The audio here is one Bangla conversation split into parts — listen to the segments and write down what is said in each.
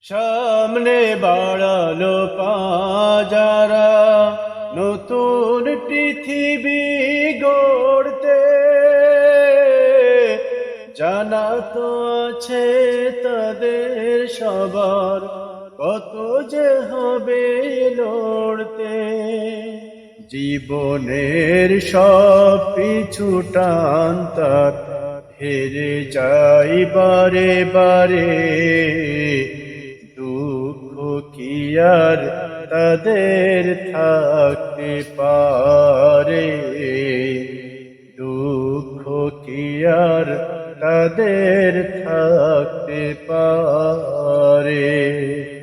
সামনে বাড়ালো পাজারা নতুন পৃথিবী গড়তে, জানা তো আছে তাদের সবার কত যে হবে লড়তে। জীবনের সব পিছু টান তার হেরে যাই বারে বারে, দুঃখ কি আর তাদের থাকতে পারে, দুঃখ কি আর তাদের থাকতে পারে।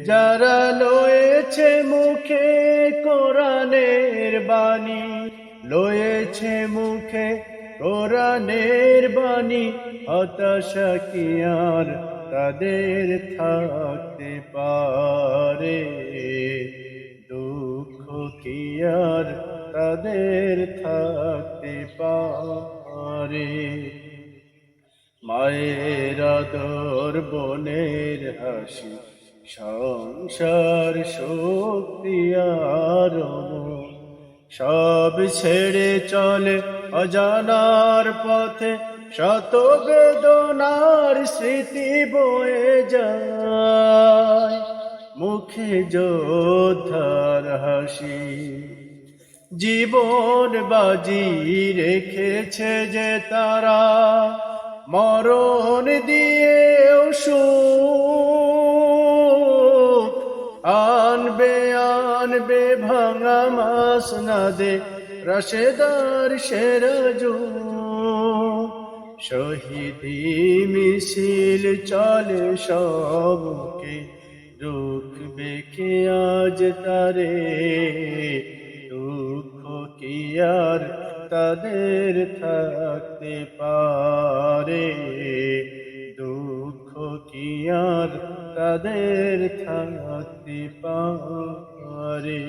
যারা লয়েছে মুখে কোরআনের বাণী, লয়েছে মুখে কোরআনের বাণী, হতাশা কি আর তাদের থাকতে পারে, দুঃখ কি আর তাদের থাকতে পারে। মায়ের আদর বোনের হাসি, সংসার শক্তি আর সব ছেড়ে চলে অজানার পথে, শত বেদনার স্মৃতি বয়ে যায়, মুখে যোদ্ধার হাসি। জীবন বাজি রেখেছে যে তারা, মরণ দিয়েও সুখ আনবে আনবে ভাঙা মাসনাদে রাশেদার সেরাজু। শহীদি মিছিল চলে সবকে, রুখবে কে আজ তারে, দুঃখ কি আর তাদের থাকতে পারে, দুঃখ কি আর তাদের থাকতে পারে।